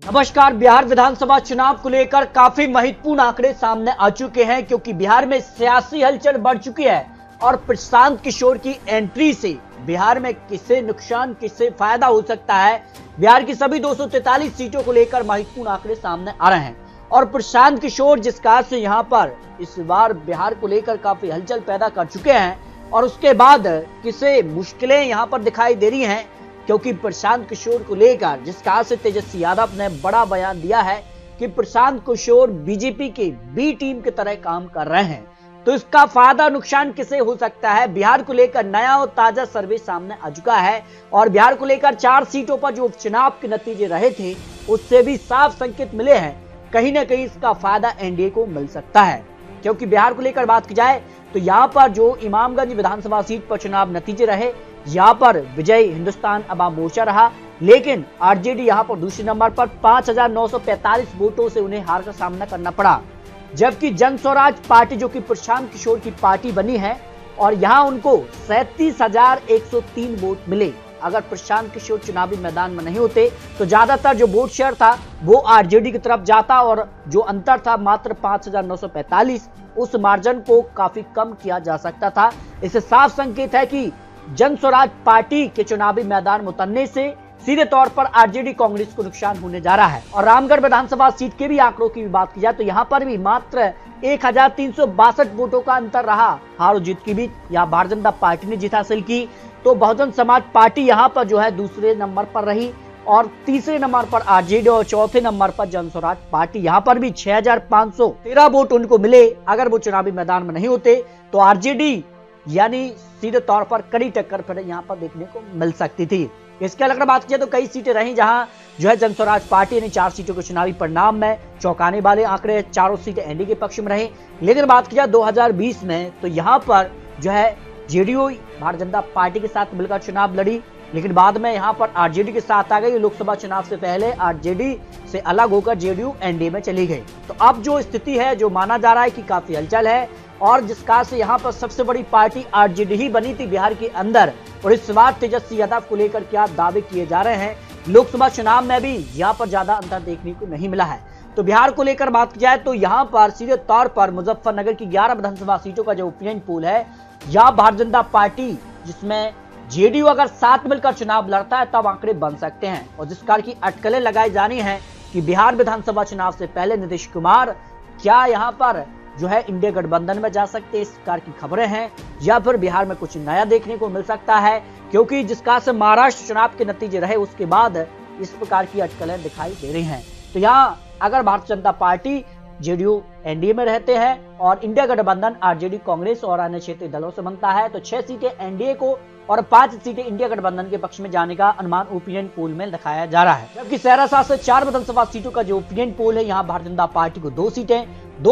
नमस्कार। बिहार विधानसभा चुनाव को लेकर काफी महत्वपूर्ण आंकड़े सामने आ चुके हैं क्योंकि बिहार में सियासी हलचल बढ़ चुकी है और प्रशांत किशोर की एंट्री से बिहार में किसे नुकसान किसे फायदा हो सकता है। बिहार की सभी 243 सीटों को लेकर महत्वपूर्ण आंकड़े सामने आ रहे हैं और प्रशांत किशोर जिस कार से यहां पर इस बार बिहार को लेकर काफी हलचल पैदा कर चुके हैं और उसके बाद किसे मुश्किलें यहां पर दिखाई दे रही हैं क्योंकि प्रशांत किशोर को लेकर जिस कहा से तेजस्वी यादव ने बड़ा बयान दिया है कि प्रशांत किशोर बीजेपी के बी टीम की तरह काम कर रहे हैं, तो इसका फायदा नुकसान किसे हो सकता है। बिहार को लेकर नया और ताजा सर्वे सामने आ चुका है और बिहार को लेकर 4 सीटों पर जो उपचुनाव के नतीजे रहे थे उससे भी साफ संकेत मिले हैं, कहीं ना कहीं इसका फायदा एनडीए को मिल सकता है। क्योंकि बिहार को लेकर बात की जाए तो यहाँ पर जो इमामगंज विधानसभा सीट पर चुनाव नतीजे रहे, यहाँ पर विजय हिंदुस्तान अवाम मोर्चा रहा, लेकिन आरजेडी यहाँ पर दूसरे नंबर पर 5,945 वोटों से उन्हें हार का सामना करना पड़ा। जबकि जन स्वराज पार्टी जो कि प्रशांत किशोर की पार्टी बनी है और यहाँ उनको 37,103 वोट मिले। अगर प्रशांत किशोर चुनावी मैदान में नहीं होते तो ज्यादातर जो वोट शेयर था वो आरजेडी की तरफ जाता और जो अंतर था मात्र 5,945, उस मार्जिन को काफी कम किया जा सकता था। इससे साफ संकेत है कि जन स्वराज पार्टी के चुनावी मैदान में उतरने से सीधे तौर पर आरजेडी कांग्रेस को नुकसान होने जा रहा है। और रामगढ़ विधानसभा सीट के भी आंकड़ों की बात की जाए तो यहाँ पर भी मात्र 1,362 वोटों का अंतर रहा हार जीत की बीच। यहाँ भारतीय जनता पार्टी ने जीत हासिल की तो बहुजन समाज पार्टी यहाँ पर जो है दूसरे नंबर पर रही और तीसरे नंबर पर आरजेडी और चौथे नंबर पर जन स्वराज पार्टी। यहाँ पर भी 6,513 वोट उनको मिले। अगर वो चुनावी मैदान में नहीं होते तो आरजेडी यानी सीधे तौर पर कड़ी टक्कर फिर यहाँ पर देखने को मिल सकती थी। इसके अलावा बात किया तो कई सीटें रही जहां जो है जन स्वराज पार्टी ने 4 सीटों के चुनावी परिणाम में चौंकाने वाले आंकड़े, 4 सीटें एनडीए के पक्ष में रही। लेकिन बात किया 2020 में तो यहाँ पर जो है जेडीयू भारतीय जनता पार्टी के साथ मिलकर चुनाव लड़ी, लेकिन बाद में यहाँ पर आरजेडी के साथ आ गई। लोकसभा चुनाव से पहले आरजेडी से अलग होकर जेडीयू एनडीए में चली गई। तो अब जो स्थिति है, जो माना जा रहा है कि काफी हलचल है और जिस कारण से यहाँ पर सबसे बड़ी पार्टी आरजेडी ही बनी थी बिहार के अंदर। और इस बार तेजस्वी यादव को लेकर क्या दावे किए जा रहे हैं, लोकसभा चुनाव में भी यहाँ पर ज्यादा अंतर देखने को नहीं मिला है। तो बिहार को लेकर बात की जाए तो यहाँ पर सीधे तौर पर मुजफ्फरनगर की 11 विधानसभा सीटों का जो ओपिनियन पोल है, या भारतीय जनता पार्टी जिसमें जेडीयू अगर साथ मिलकर चुनाव लड़ता है तब आंकड़े बन सकते हैं। और जिस कार की अटकलें लगाई जानी है कि बिहार विधानसभा चुनाव से पहले नीतीश कुमार क्या यहाँ पर जो है इंडिया गठबंधन में जा सकते हैं, इस प्रकार की खबरें हैं, या फिर बिहार में कुछ नया देखने को मिल सकता है। क्योंकि जिस प्रकार से महाराष्ट्र चुनाव के नतीजे रहे उसके बाद इस प्रकार की अटकलें दिखाई दे रही हैं। तो यहाँ अगर Bharatiya Janata party JDU NDA में रहते हैं और इंडिया गठबंधन आरजेडी कांग्रेस और अन्य क्षेत्रीय दलों से बनता है तो 6 सीटें एनडीए को और 5 सीटें इंडिया गठबंधन के पक्ष में जाने का अनुमान ओपिनियन पोल में दिखाया जा रहा है। जबकि सहरसा से 4 विधानसभा सीटों का जो ओपिनियन पोल है, यहाँ भारतीय जनता पार्टी को 2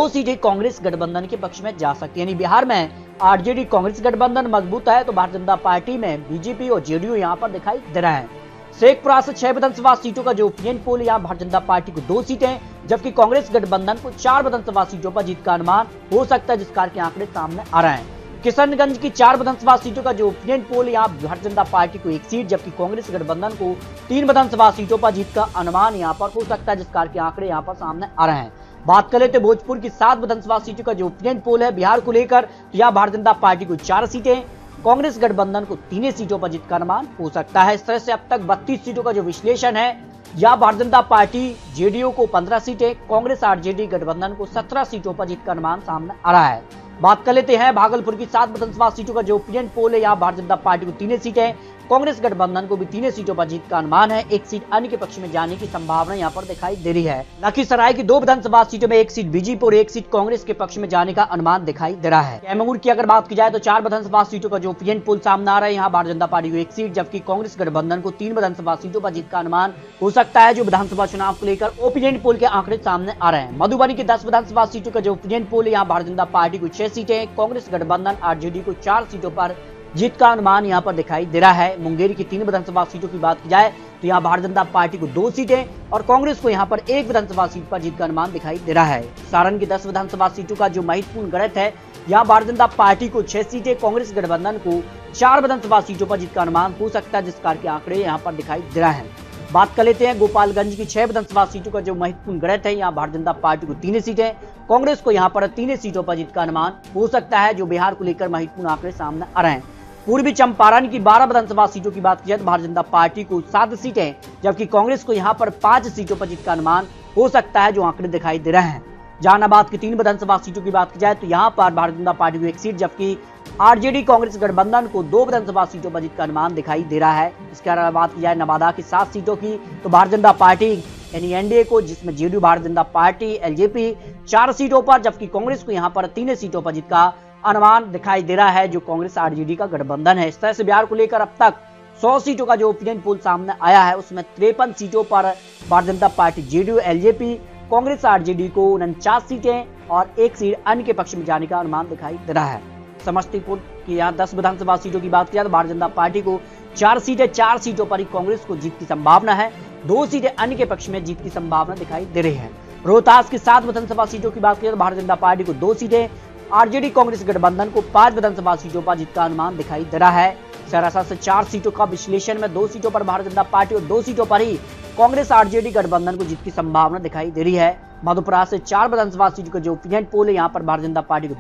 सीटें कांग्रेस गठबंधन के पक्ष में जा सकती है। यानी बिहार में आरजेडी कांग्रेस गठबंधन मजबूत है तो भारतीय जनता पार्टी में बीजेपी और जेडीयू यहाँ पर दिखाई दे रहा है। शेखपुरा से 6 विधानसभा सीटों का जो ओपिनियन पोल, यहाँ भारतीय जनता पार्टी को 2 सीटें जबकि कांग्रेस गठबंधन को 4 विधानसभा सीटों पर जीत का अनुमान हो सकता है, जिस कार के आंकड़े सामने आ रहे हैं। किशनगंज की 4 विधानसभा सीटों का जो ओपिनियन पोल, यहाँ भारतीय जनता पार्टी को 1 सीट जबकि कांग्रेस गठबंधन को 3 विधानसभा सीटों पर जीत का अनुमान यहाँ पर हो सकता है, जिस कार के आंकड़े यहाँ पर सामने आ रहे हैं। बात करें तो भोजपुर की 7 विधानसभा सीटों का जो ओपिनियन पोल है बिहार को लेकर, तो यहाँ भारतीय जनता पार्टी को 4 सीटें, कांग्रेस गठबंधन को 3 सीटों पर जीत का अनुमान हो सकता है। इस तरह से अब तक 32 सीटों का जो विश्लेषण है, या भारतीय जनता पार्टी जेडीयू को 15 सीटें, कांग्रेस आरजेडी गठबंधन को 17 सीटों पर जीत का अनुमान सामने आ रहा है। बात कर लेते हैं भागलपुर की 7 विधानसभा सीटों का जो ओपिनियन पोल है, यहाँ भारतीय जनता पार्टी को 3 सीटें, कांग्रेस गठबंधन को भी 3 सीटों पर जीत का अनुमान है। 1 सीट अन्य के पक्ष में जाने की संभावना यहाँ पर दिखाई दे रही है। लखीसराय की 2 विधानसभा सीटों में 1 सीट बीजेपी और 1 सीट कांग्रेस के पक्ष में जाने का अनुमान दिखाई दे रहा है। कैमूर की अगर बात की जाए तो 4 विधानसभा सीटों का जो ओपिनियन पोल सामने आ रहा है, यहाँ भारतीय जनता पार्टी को 1 सीट जबकि कांग्रेस गठबंधन को 3 विधानसभा सीटों पर जीत का अनुमान हो सकता है। जो विधानसभा चुनाव को लेकर ओपिनियन पोल के आंकड़े सामने आ रहे हैं। मधुबनी की 10 विधानसभा सीटों का जो ओपिनियन पोल, यहाँ भारतीय जनता पार्टी को 6 सीटें, कांग्रेस गठबंधन आरजेडी को 4 सीटों पर जीत का अनुमान यहाँ पर दिखाई दे रहा है। मुंगेर की 3 विधानसभा सीटों की बात की जाए तो यहाँ भारतीय जनता पार्टी को 2 सीटें और कांग्रेस को यहाँ पर 1 विधानसभा सीट पर जीत का अनुमान दिखाई दे रहा है। सारण की 10 विधानसभा सीटों का जो महत्वपूर्ण गणित है, यहाँ भारतीय जनता पार्टी को 6 सीटें, कांग्रेस गठबंधन को 4 विधानसभा सीटों पर जीत का अनुमान हो सकता है, जिस कार के आंकड़े यहाँ पर दिखाई दे रहा है। बात कर लेते हैं गोपालगंज की 6 विधानसभा सीटों का जो महत्वपूर्ण गणित है। यहाँ भारतीय जनता पार्टी को 3 सीटें, कांग्रेस को यहाँ पर 3 सीटों पर जीत का अनुमान हो सकता है, जो बिहार को लेकर महत्वपूर्ण आंकड़े सामने आ रहे हैं। पूर्वी चंपारण की 12 विधानसभा सीटों की बात की जाए तो भारतीय जनता पार्टी को 7 सीटें, जबकि कांग्रेस को यहाँ पर 5 सीटों पर जीत का अनुमान हो सकता है, जो आंकड़े दिखाई दे रहे हैं। जहानाबाद की 3 विधानसभा सीटों की बात की जाए तो यहाँ पर भारतीय जनता पार्टी को 1 सीट, जबकि आरजेडी कांग्रेस गठबंधन को 2 विधानसभा सीटों पर जीत का अनुमान दिखाई दे रहा है। इसके अलावा बात की जाए नवादा की 7 सीटों की तो भारतीय जनता पार्टी यानी एनडीए को, जिसमें JDU, Bharatiya Janata party, LJP 4 सीटों पर, जबकि कांग्रेस को यहाँ पर 3 सीटों पर जीत का अनुमान दिखाई दे रहा है, जो कांग्रेस आरजेडी का गठबंधन है। इस तरह से बिहार को लेकर अब तक 100 सीटों का जो ओपिनियन पोल सामने आया है, उसमें 53 सीटों पर Bharatiya Janata party, JDU, LJP, Congress RJD को 49 सीटें और 1 सीट अन्य के पक्ष में जाने का अनुमान दिखाई दे रहा है। समस्तीपुर की यहाँ 10 विधानसभा सीटों की बात किया तो भारतीय जनता पार्टी को 4 सीटें, 4 सीटों पर ही कांग्रेस को जीत की संभावना है, 2 सीटें अन्य के पक्ष में जीत की संभावना दिखाई दे रही है। रोहतास की 7 विधानसभा सीटों की बात किया तो भारतीय जनता पार्टी को 2 सीटें, आरजेडी कांग्रेस गठबंधन को 5 विधानसभा सीटों पर जीत का अनुमान दिखाई दे रहा है। सहरसा से 4 सीटों का विश्लेषण में 2 सीटों पर भारतीय जनता पार्टी और 2 सीटों पर ही कांग्रेस आरजेडी गठबंधन को जीत की संभावना दिखाई दे रही है। मधुपुरा से 4 विधानसभा सीटों का जो ओपिनियन पोल है, यहाँ पर भारतीय जनता पार्टी को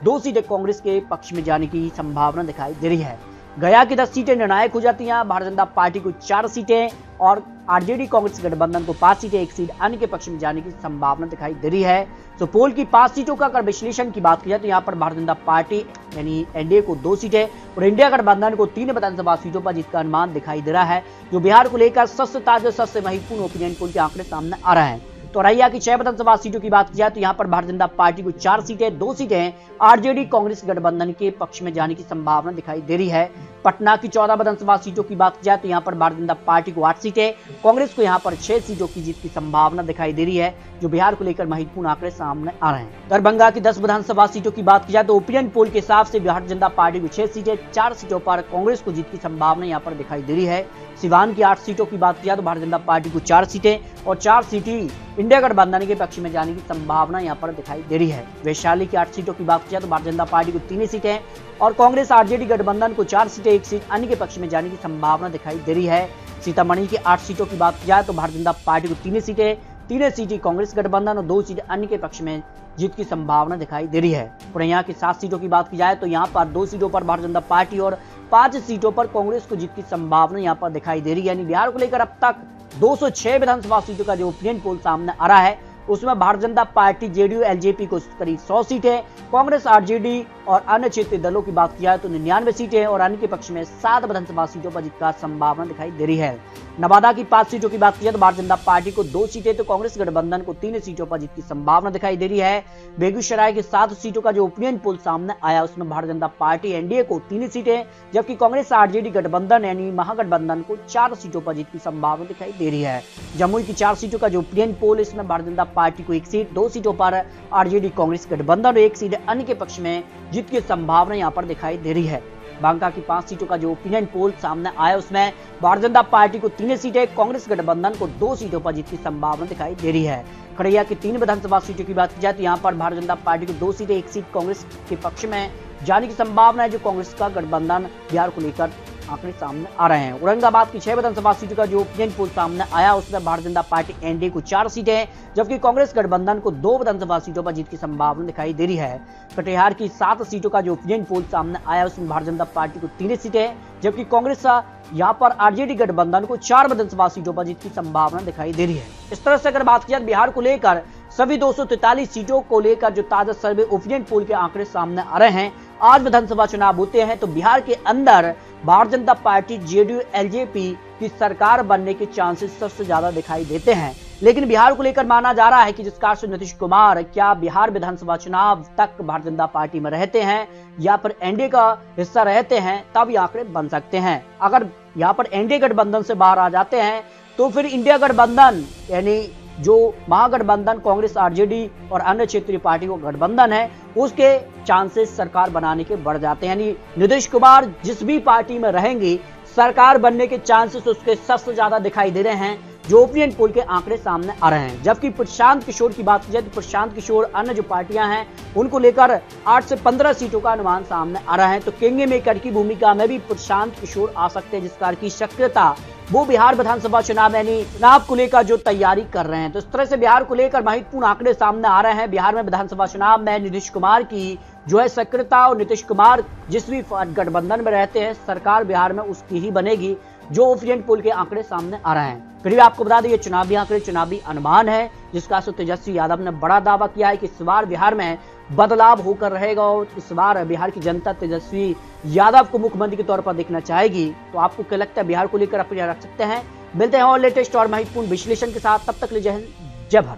2 सीटें कांग्रेस के पक्ष में जाने की संभावना दिखाई दे रही है। गया की 10 सीटें निर्णायक हो जाती हैं, भारतीय जनता पार्टी को 4 सीटें और आरजेडी कांग्रेस गठबंधन को 5 सीटें, 1 सीट अन्य के पक्ष में जाने की संभावना दिखाई दे रही है। सुपौल की 5 सीटों का अगर विश्लेषण की बात की जाए तो यहाँ पर भारतीय जनता पार्टी यानी एनडीए को 2 सीटें और इंडिया गठबंधन को 3 विधानसभा सीटों पर जीत का अनुमान दिखाई दे रहा है, जो बिहार को लेकर सबसे ताजा, सबसे महत्वपूर्ण ओपिनियन पोल के आंकड़े सामने आ रहे हैं। तो औरैया की 6 विधानसभा सीटों की बात की जाए तो यहाँ पर भारतीय जनता पार्टी को 4 सीटें, 2 सीटें आरजेडी कांग्रेस गठबंधन के पक्ष में जाने की संभावना दिखाई दे रही है। पटना की 14 विधानसभा सीटों की बात की जाए तो यहाँ पर भारतीय जनता पार्टी को 8 सीटें, कांग्रेस को यहाँ पर 6 सीटों की जीत की संभावना दिखाई दे रही है, जो बिहार को लेकर महत्वपूर्ण आंकड़े सामने आ रहे हैं। दरभंगा की 10 विधानसभा सीटों की बात की जाए तो ओपिनियन पोल के हिसाब से भारतीय जनता पार्टी को 6 सीटें, 4 सीटों पर कांग्रेस को जीत की संभावना यहाँ पर दिखाई दे रही है। सिवान की 8 सीटों की बात की जाए तो भारतीय जनता पार्टी को 4 सीटें और 4 सीटें इंडिया गठबंधन के पक्ष में जाने की संभावना यहाँ पर दिखाई दे रही है। वैशाली की 8 सीटों की बात की जाए तो भारतीय जनता पार्टी को 3 सीटें और कांग्रेस आरजेडी गठबंधन को 4 सीटें, 1 सीट अन्य के पक्ष में जाने की संभावना दिखाई दे रही है। सीतामढ़ी की 8 सीटों की बात की जाए तो भारतीय जनता पार्टी को 3 सीटें, 3 सीटें कांग्रेस गठबंधन और 2 सीटें अन्य के पक्ष में जीत की संभावना दिखाई दे रही है। पूर्णिया की 7 सीटों की बात की जाए तो यहाँ पर 2 सीटों पर भारतीय जनता पार्टी और 5 सीटों पर कांग्रेस को जीत की संभावना यहाँ पर दिखाई दे रही है। यानी बिहार को लेकर अब तक 206 विधानसभा सीटों का जो ओपिनियन पोल सामने आ रहा है, उसमें Bharatiya Janata party, JDU, LJP को करीब 100 सीटें, कांग्रेस, आरजेडी और अन्य क्षेत्रीय दलों की बात की जाए तो 99 सीटें और अन्य के पक्ष में 7 विधानसभा सीटों पर जीत का संभावना दिखाई दे रही है। नवादा की 5 सीटों की बात की जाए तो भारतीय जनता पार्टी को 2 सीटें तो कांग्रेस गठबंधन को 3 सीटों पर जीत की संभावना दिखाई दे रही है। बेगूसराय की 7 सीटों का जो ओपिनियन पोल सामने आया, उसमें भारतीय जनता पार्टी, एनडीए को 3 सीटें, जबकि कांग्रेस आरजेडी गठबंधन यानी महागठबंधन को 4 सीटों पर जीत की संभावना दिखाई दे रही है। जमुई की 4 सीटों का जो ओपिनियन पोल, इसमें भारतीय जनता पार्टी को 1 सीट, 2 सीटों पर आरजेडी कांग्रेस गठबंधन और 1 सीट अन्य के पक्ष में जीत की संभावना यहाँ पर दिखाई दे रही है। बांका की 5 सीटों का जो ओपिनियन पोल सामने आया, उसमें भारतीय जनता पार्टी को 3 सीटें, कांग्रेस गठबंधन को 2 सीटों पर जीत की संभावना दिखाई दे रही है। खगड़िया की 3 विधानसभा सीटों की बात की जाए तो यहाँ पर भारतीय जनता पार्टी को 2 सीटें, 1 सीट कांग्रेस के पक्ष में जाने की संभावना है, जो कांग्रेस का गठबंधन बिहार को लेकर आंकड़े सामने आ रहे हैं। औरंगाबाद की 6 विधानसभा सीटों का जो ओपिनियन पोल सामने आया, उसमें भारतीय जनता पार्टी, एनडीए को 4 सीटें, जबकि कांग्रेस गठबंधन को 2 विधानसभा सीटों पर जीत की संभावना दिखाई दे रही है। कटिहार की 7 सीटों का जो ओपिनियन पोल सामने आया, उसमें भारतीय जनता पार्टी को 3 सीटें, जबकि कांग्रेस यहाँ पर आरजेडी गठबंधन को 4 विधानसभा सीटों पर जीत की संभावना दिखाई दे रही है। इस तरह से अगर बात की जाए बिहार को लेकर सभी 243 सीटों को लेकर जो ताजा सर्वे ओपिनियन पोल के आंकड़े सामने आ रहे हैं, आज विधानसभा चुनाव होते हैं तो बिहार के अंदर Bharatiya Janata party, JDU, LJP की सरकार बनने के चांसेस सबसे ज्यादा दिखाई देते हैं। लेकिन बिहार को लेकर माना जा रहा है कि जिस कारण से नीतीश कुमार क्या बिहार विधानसभा चुनाव तक भारतीय जनता पार्टी में रहते हैं या फिर एनडीए का हिस्सा रहते हैं, तब ये आंकड़े बन सकते हैं। अगर यहाँ पर एनडीए गठबंधन से बाहर आ जाते हैं तो फिर इंडिया गठबंधन यानी जो महागठबंधन कांग्रेस, आरजेडी और अन्य क्षेत्रीय पार्टी को गठबंधन है, उसके चांसेस सरकार बनाने के बढ़ जाते हैं। यानी नीतीश कुमार जिस भी पार्टी में रहेंगे, सरकार बनने के चांसेस उसके सबसे ज्यादा दिखाई दे रहे हैं, जो ओपिनियन पोल के आंकड़े सामने आ रहे हैं। जबकि प्रशांत किशोर की बात की जाए तो प्रशांत किशोर अन्य जो पार्टियां हैं उनको लेकर 8 से 15 सीटों का अनुमान सामने आ रहा है। तो किंग मेकर की भूमिका में भी प्रशांत किशोर आ सकते हैं, जिस कारण की सक्रियता वो बिहार विधानसभा चुनाव यानी चुनाव को लेकर जो तैयारी कर रहे हैं। तो इस तरह से बिहार को लेकर महत्वपूर्ण आंकड़े सामने आ रहे हैं। बिहार में विधानसभा चुनाव में नीतीश कुमार की जो है सक्रियता, और नीतीश कुमार जिस भी गठबंधन में रहते हैं, सरकार बिहार में उसकी ही बनेगी, जो ओपिनियन पोल के आंकड़े सामने आ रहे हैं। फिर भी आपको बता दें, ये चुनावी आंकड़े, चुनावी अनुमान है, जिसका तेजस्वी यादव ने बड़ा दावा किया है कि इस बार बिहार में बदलाव होकर रहेगा और इस बार बिहार की जनता तेजस्वी यादव को मुख्यमंत्री के तौर पर देखना चाहेगी। तो आपको क्या लगता है, बिहार को लेकर अपनी रख सकते हैं? मिलते हैं और लेटेस्ट और महत्वपूर्ण विश्लेषण के साथ, तब तक ले जय हिंद, जय भारत।